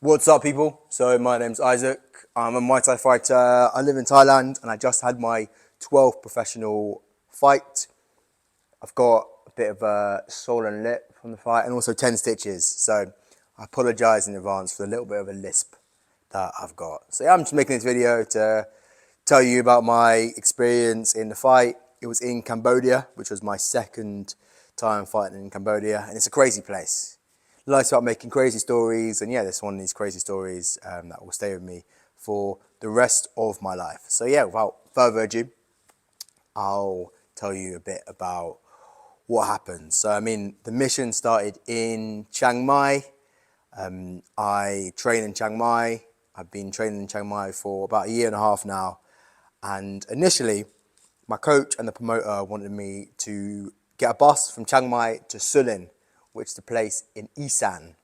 What's up, people? So my name's Isaac. I'm a Muay Thai fighter. I live in Thailand, and I just had my 12th professional fight. I've got a bit of a swollen lip from the fight, and also 10 stitches. So I apologise in advance for a little bit of a lisp that I've got. So yeah, I'm just making this video to tell you about my experience in the fight. It was in Cambodia, which was my second time fighting in Cambodia, and it's a crazy place. Life's about making crazy stories, and yeah, this is one of these crazy stories that will stay with me for the rest of my life. So yeah, without further ado, I'll tell you a bit about what happened. So I mean, the mission started in Chiang Mai. I train in Chiang Mai. I've been training in Chiang Mai for about a year and a half now. And initially, my coach and the promoter wanted me to get a bus from Chiang Mai to Sulin, which is the place in Isan,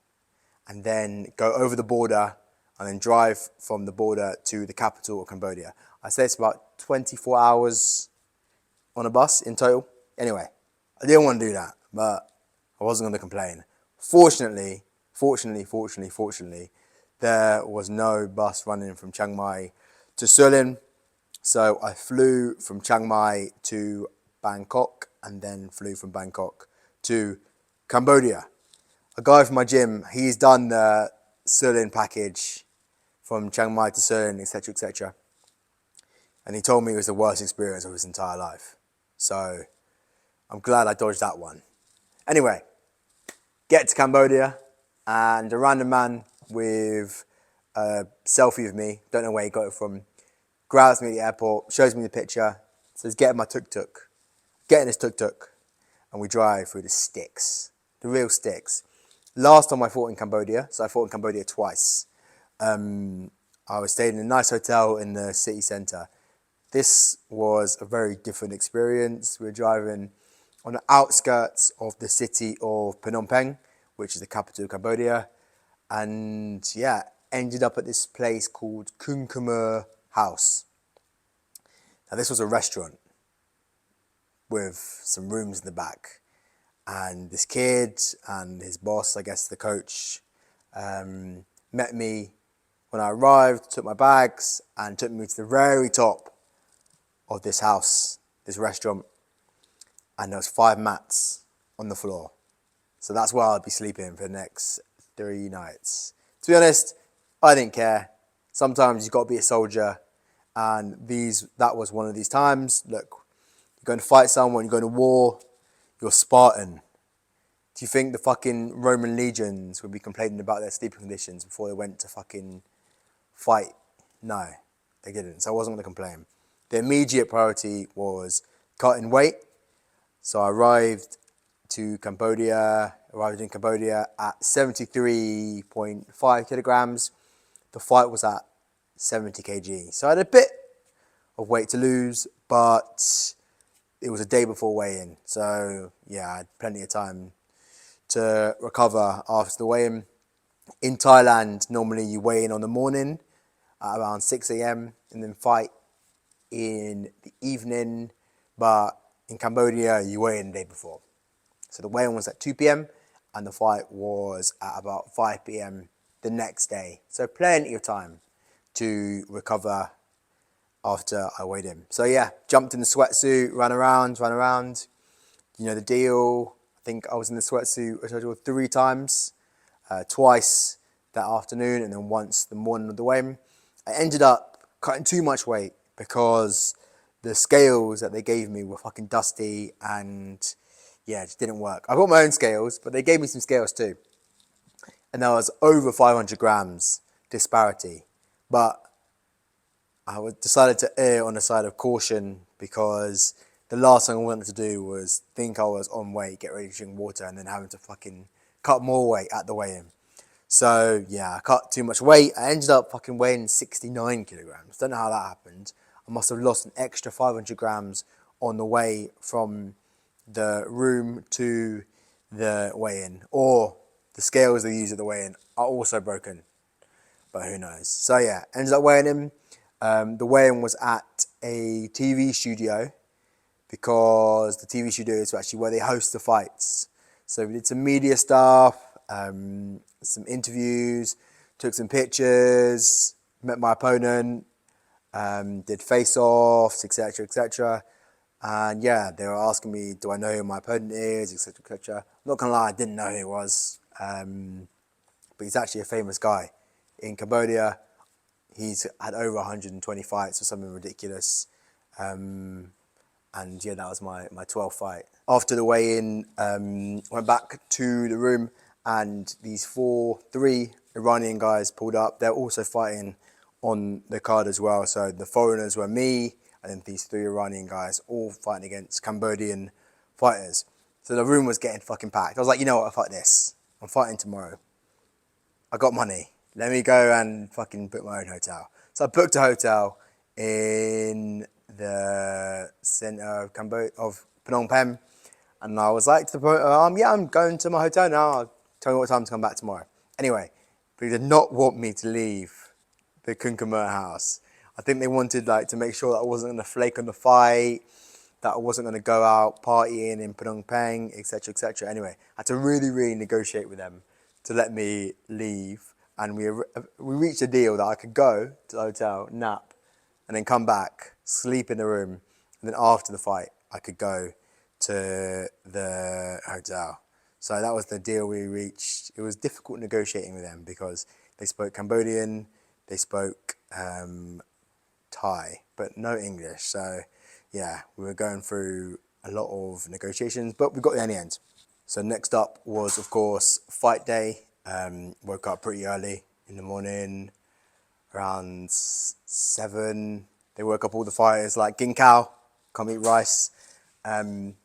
and then go over the border and then drive from the border to the capital of Cambodia. I say it's about 24 hours on a bus in total. Anyway, I didn't want to do that, but I wasn't going to complain. Fortunately, there was no bus running from Chiang Mai to Sulin. So I flew from Chiang Mai to Bangkok and then flew from Bangkok to Cambodia. A guy from my gym, he's done the Sulin package from Chiang Mai to Sulin, etc., etc. And he told me it was the worst experience of his entire life. So I'm glad I dodged that one. Anyway, get to Cambodia, and a random man with a selfie of me, don't know where he got it from, grabs me at the airport, shows me the picture, says, get in my tuk-tuk. Get in this tuk-tuk, and we drive through the sticks, the real sticks. Last time I fought in Cambodia, so I fought in Cambodia twice. I was staying in a nice hotel in the city centre. This was a very different experience. We were driving on the outskirts of the city of Phnom Penh, which is the capital of Cambodia. And yeah, ended up at this place called Kun Khmer House. Now this was a restaurant with some rooms in the back. And this kid and his boss, I guess the coach, met me when I arrived, took my bags, and took me to the very top of this house, this restaurant. And there was 5 mats on the floor. So that's where I'll be sleeping for the next 3 nights. To be honest, I didn't care. Sometimes you've got to be a soldier. And that was one of these times. Look, you're going to fight someone, you're going to war, you're Spartan. Do you think the fucking Roman legions would be complaining about their sleeping conditions before they went to fucking fight? No, they didn't. So I wasn't going to complain. The immediate priority was cutting weight. So I arrived in Cambodia at 73.5 kilograms. The fight was at 70 kg. So I had a bit of weight to lose, but it was a day before weigh-in. So yeah, I had plenty of time to recover after the weigh-in. In Thailand, normally you weigh in on the morning at around 6 a.m. and then fight in the evening. But in Cambodia, you weigh in the day before. So the weigh-in was at 2 p.m. and the fight was at about 5 p.m. the next day. So plenty of time to recover after I weighed in. So yeah, jumped in the sweatsuit, ran around. You know the deal. I think I was in the sweatsuit a total of 3 times, twice that afternoon and then once the morning of the weigh-in. I ended up cutting too much weight because the scales that they gave me were fucking dusty and yeah, it just didn't work. I got my own scales, but they gave me some scales too. And there was over 500 grams disparity. But I decided to err on the side of caution because the last thing I wanted to do was think I was on weight, get ready to drink water, and then having to fucking cut more weight at the weigh-in. So yeah, I cut too much weight. I ended up fucking weighing 69 kilograms. Don't know how that happened. I must have lost an extra 500 grams on the way from the room to the weigh-in, or the scales they use at the weigh-in are also broken, but who knows. So yeah, ended up weighing in. The weigh-in was at a TV studio because the TV studio is actually where they host the fights. So we did some media stuff, some interviews, took some pictures, met my opponent, did face-offs, etc., etc. And yeah, they were asking me, do I know who my opponent is, etc., etc. Not gonna lie, I didn't know who he was, but he's actually a famous guy in Cambodia. He's had over 120 fights or something ridiculous. And yeah, that was my 12th fight. After the weigh-in, went back to the room, and these three Iranian guys pulled up. They're also fighting on the card as well. So the foreigners were me, and then these 3 Iranian guys all fighting against Cambodian fighters. So the room was getting fucking packed. I was like, you know what, fuck this. I'm fighting tomorrow. I got money. Let me go and fucking book my own hotel. So I booked a hotel in the center of Phnom Penh, and I was like to the point, yeah, I'm going to my hotel now. I'll tell you what time to come back tomorrow. Anyway, but he did not want me to leave the Kunkumur house. I think they wanted like to make sure that I wasn't going to flake on the fight, that I wasn't going to go out partying in Phnom Penh, etc., etc. Anyway, I had to really negotiate with them to let me leave, and we reached a deal that I could go to the hotel, nap, and then come back, sleep in the room, and then after the fight, I could go to the hotel. So that was the deal we reached. It was difficult negotiating with them because they spoke Cambodian, they spoke Thai, but no English. So yeah, we were going through a lot of negotiations, but we got there in the end. So next up was, of course, fight day. Woke up pretty early in the morning, around 7. They woke up all the fighters like ginkgo, come eat rice. And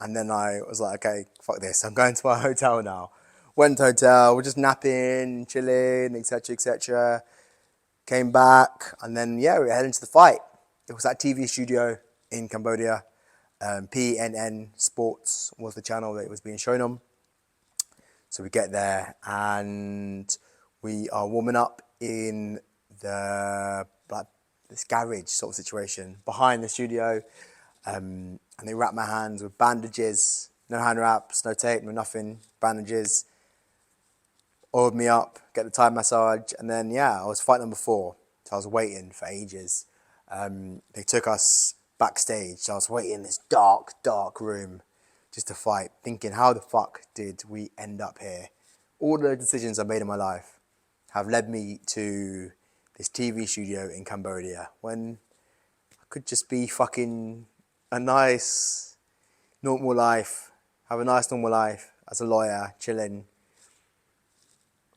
then I was like, okay, fuck this, I'm going to my hotel now. Went to hotel, we're just napping, chilling, etc., etc. Came back, and then yeah, we were heading to the fight. It was that TV studio in Cambodia. PNN Sports was the channel that it was being shown on. So we get there and we are warming up in this garage sort of situation behind the studio, and they wrap my hands with bandages, no hand wraps, no tape, no nothing, bandages, oiled me up, get the Thai massage, and then yeah, I was fight number 4, so I was waiting for ages. They took us backstage, so I was waiting in this dark room just to fight, thinking, how the fuck did we end up here? All the decisions I made in my life have led me to this TV studio in Cambodia when I could just be fucking a nice, normal life, have a nice normal life as a lawyer, chilling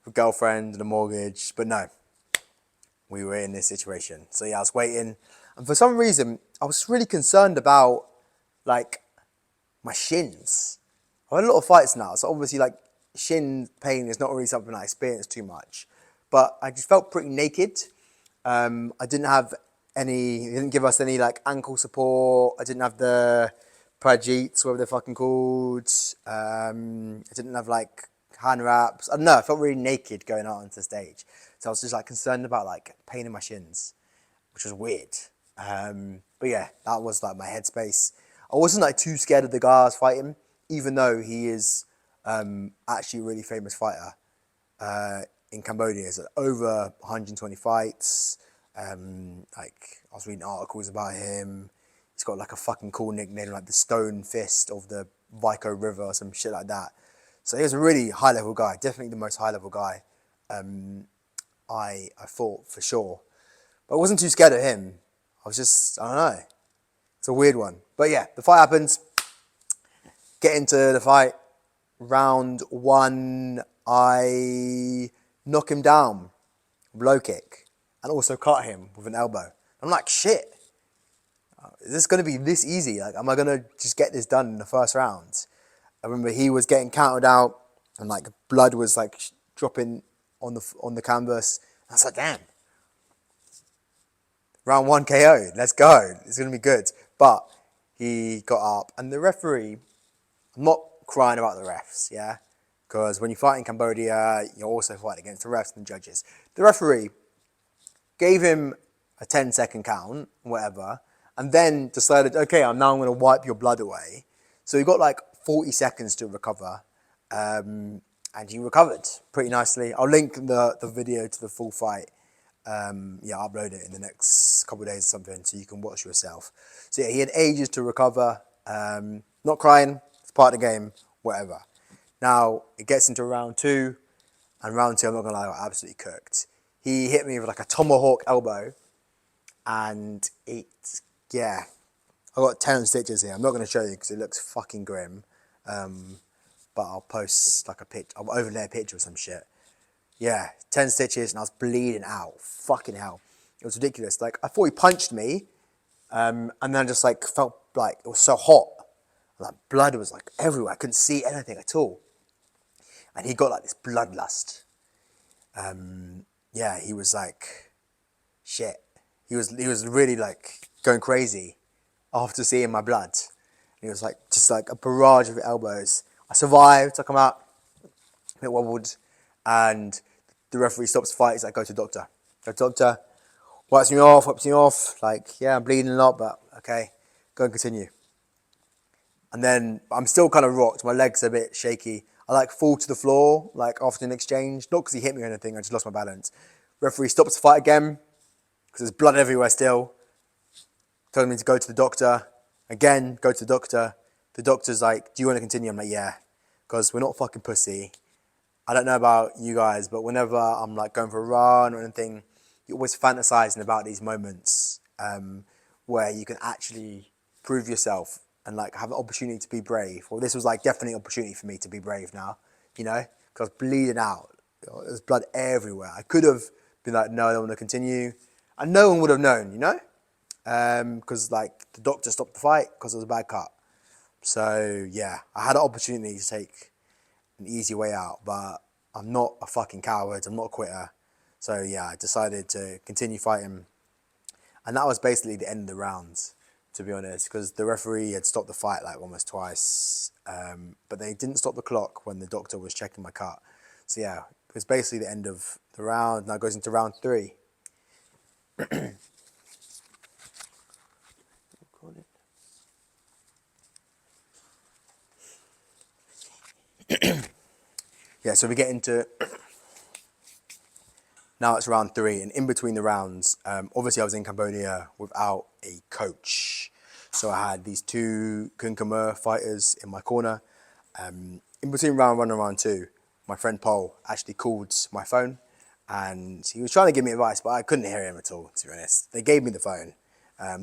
with a girlfriend and a mortgage, but no, we were in this situation. So yeah, I was waiting, and for some reason, I was really concerned about, like, my shins. I've had a lot of fights now, so obviously, like, shin pain is not really something I experience too much. But I just felt pretty naked. I didn't have any, they didn't give us any, like, ankle support. I didn't have the prajeets, whatever they're fucking called. I didn't have, like, hand wraps. I don't know, I felt really naked going out onto the stage. So I was just, like, concerned about, like, pain in my shins, which was weird. But yeah, that was, like, my headspace. I wasn't like too scared of the guy I was fighting, even though he is actually a really famous fighter in Cambodia. He's over 120 fights. Like, I was reading articles about him. He's got like a fucking cool nickname, like the Stone Fist of the Vico River or some shit like that. So he was a really high level guy, definitely the most high level guy I fought for sure. But I wasn't too scared of him. I was just, I don't know. It's a weird one. But yeah, the fight happens. Get into the fight. Round 1, I knock him down with a low kick and also cut him with an elbow. I'm like, shit. Is this going to be this easy? Like, am I going to just get this done in the first round? I remember he was getting counted out and like blood was like dropping on the canvas. I was like, damn. Round 1 KO, let's go. It's going to be good. But he got up, and the referee, I'm not crying about the refs, yeah? Because when you fight in Cambodia, you're also fighting against the refs and the judges. The referee gave him a 10-second count, whatever, and then decided, okay, now I'm going to wipe your blood away. So he got like 40 seconds to recover. And and he recovered pretty nicely. I'll link the video to the full fight. Yeah, I'll upload it in the next couple of days or something so you can watch yourself. So yeah, he had ages to recover. Not crying, it's part of the game, whatever. Now, it gets into round 2, and round 2, I'm not gonna lie, I got absolutely cooked. He hit me with like a tomahawk elbow, and yeah, I got 10 stitches here. I'm not gonna show you because it looks fucking grim. But I'll post like a picture, I'll overlay a picture or some shit. Yeah, 10 stitches and I was bleeding out. Fucking hell. It was ridiculous. Like, I thought he punched me, and then I just like felt like it was so hot. Like, blood was like everywhere. I couldn't see anything at all. And he got like this bloodlust. Yeah, he was like, shit. He was really like going crazy after seeing my blood. He was like, just like a barrage of elbows. I survived, I come out, a bit wobbled, and the referee stops the fight. He's like, go to the doctor. Go to the doctor, wipes me off, like, yeah, I'm bleeding a lot, but okay, go and continue. And then I'm still kind of rocked, my legs are a bit shaky. I like fall to the floor, like after an exchange, not because he hit me or anything, I just lost my balance. Referee stops the fight again, because there's blood everywhere still. Told me to go to the doctor. Again, go to the doctor. The doctor's like, do you want to continue? I'm like, yeah, because we're not fucking pussy. I don't know about you guys, but whenever I'm like going for a run or anything, you're always fantasizing about these moments where you can actually prove yourself and like have an opportunity to be brave. Well, this was like definitely an opportunity for me to be brave now, you know, because I was bleeding out. There's blood everywhere. I could have been like, no, I don't want to continue. And no one would have known, you know, because like the doctor stopped the fight because it was a bad cut. So yeah, I had an opportunity to take an easy way out, but I'm not a fucking coward. I'm not a quitter. So yeah, I decided to continue fighting. And that was basically the end of the rounds, to be honest, because the referee had stopped the fight like almost twice. But they didn't stop the clock when the doctor was checking my cut. So yeah, it was basically the end of the round. Now it goes into round 3. Yeah, so we get into, now it's round 3, and in between the rounds, obviously I was in Cambodia without a coach. So I had these 2 Kun Khmer fighters in my corner. In between round 1 and round 2, my friend Paul actually called my phone, and he was trying to give me advice, but I couldn't hear him at all, to be honest. They gave me the phone,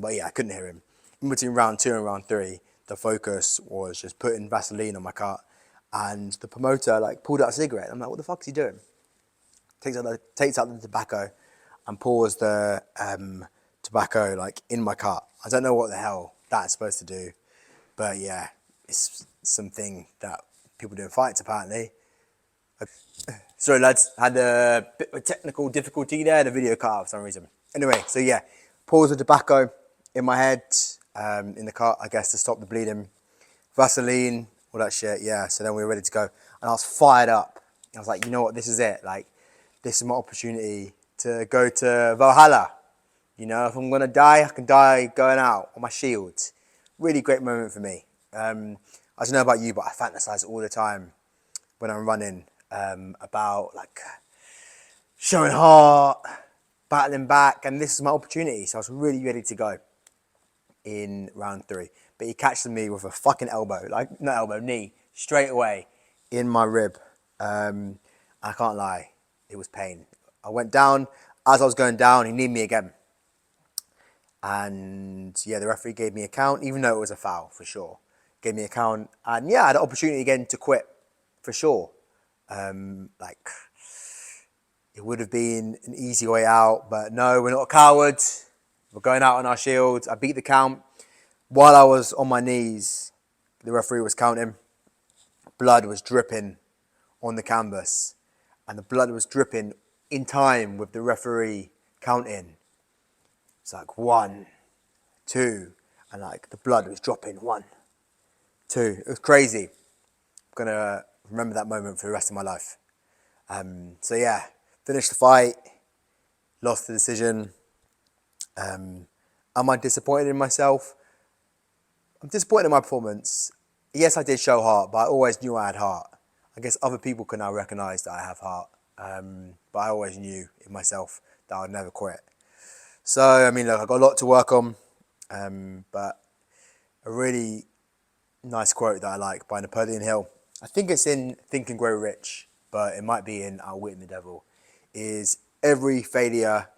but yeah, I couldn't hear him. In between round 2 and round 3, the focus was just putting Vaseline on my cut, and the promoter like pulled out a cigarette. I'm like, what the fuck is he doing? Takes out the tobacco and pours the tobacco like in my cut. I don't know what the hell that's supposed to do, but yeah, it's something that people do in fights apparently. Sorry lads, had a bit of a technical difficulty there, the video cut out for some reason. Anyway, so yeah, pours the tobacco in my head, in the cut, I guess, to stop the bleeding. Vaseline, all that shit, yeah. So then we were ready to go. And I was fired up. I was like, you know what, this is it. Like, this is my opportunity to go to Valhalla. You know, if I'm going to die, I can die going out on my shield. Really great moment for me. I don't know about you, but I fantasize all the time when I'm running about like showing heart, battling back, and this is my opportunity. So I was really ready to go in round 3. But he catches me with a fucking elbow, like, not elbow, knee, straight away in my rib. I can't lie, it was pain. I went down. As I was going down, he kneed me again. And yeah, the referee gave me a count, even though it was a foul, for sure. Gave me a count. And yeah, I had an opportunity again to quit, for sure. Like, it would have been an easy way out, but no, we're not cowards. We're going out on our shields. I beat the count. While I was on my knees, the referee was counting. Blood was dripping on the canvas, and the blood was dripping in time with the referee counting. It's like 1, 2, and like the blood was dropping 1, 2. It was crazy. I'm gonna remember that moment for the rest of my life. So yeah, finished the fight, lost the decision. Am I disappointed in myself? I'm disappointed in my performance. Yes, I did show heart, but I always knew I had heart. I guess other people can now recognise that I have heart. But I always knew in myself that I'd never quit. So, I mean, look, I've got a lot to work on, but a really nice quote that I like by Napoleon Hill, I think it's in Think and Grow Rich, but it might be in Outwitting the Devil, is every failure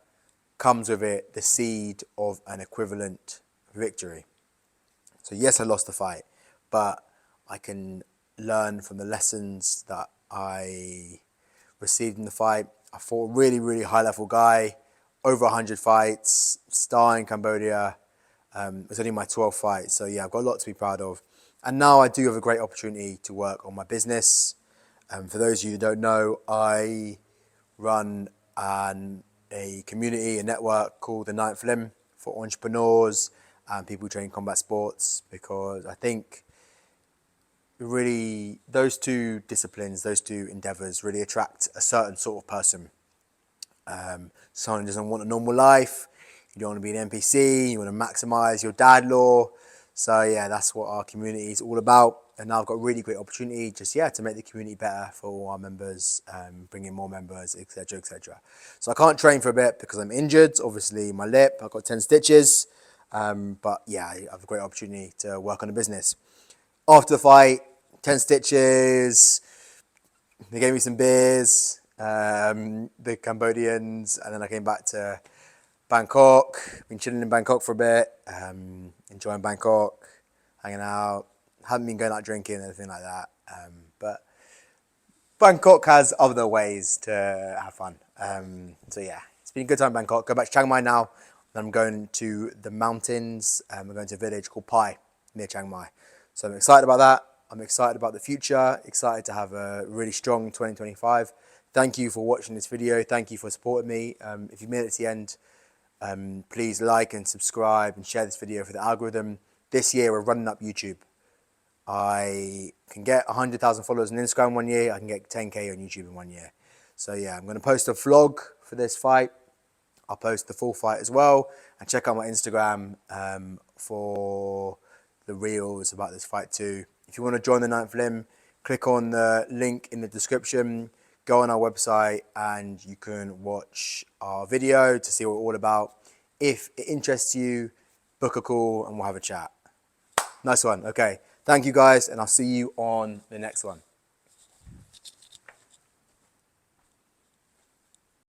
comes with it the seed of an equivalent victory. So yes, I lost the fight, but I can learn from the lessons that I received in the fight. I fought a really, really high level guy, over 100 fights, star in Cambodia. It was only my 12th fight. So yeah, I've got a lot to be proud of. And now I do have a great opportunity to work on my business. For those of you who don't know, I run a community, a network called the Ninth Limb for entrepreneurs and people training combat sports, because I think really those two disciplines, those two endeavors really attract a certain sort of person. Someone who doesn't want a normal life, you don't want to be an NPC, you want to maximize your dad law. So yeah, that's what our community is all about. And now I've got a really great opportunity just, yeah, to make the community better for all our members, bring in more members, etc., etc. So I can't train for a bit because I'm injured. Obviously my lip, I've got 10 stitches. But yeah, I have a great opportunity to work on the business. After the fight, 10 stitches, they gave me some beers, the Cambodians, and then I came back to Bangkok. Been chilling in Bangkok for a bit, enjoying Bangkok, hanging out. Haven't been going out drinking or anything like that. But Bangkok has other ways to have fun. So yeah, it's been a good time in Bangkok. Go back to Chiang Mai now. Then I'm going to the mountains. We're going to a village called Pai near Chiang Mai. So I'm excited about that. I'm excited about the future. Excited to have a really strong 2025. Thank you for watching this video. Thank you for supporting me. If you made it to the end, please like and subscribe and share this video for the algorithm. This year we're running up YouTube. I can get 100,000 followers on Instagram 1 year. I can get 10K on YouTube in 1 year. So yeah, I'm going to post a vlog for this fight. I'll post the full fight as well. And check out my Instagram for the reels about this fight too. If you want to join the Ninth Limb, click on the link in the description. Go on our website and you can watch our video to see what we're all about. If it interests you, book a call and we'll have a chat. Nice one. Okay. Thank you guys, and I'll see you on the next one.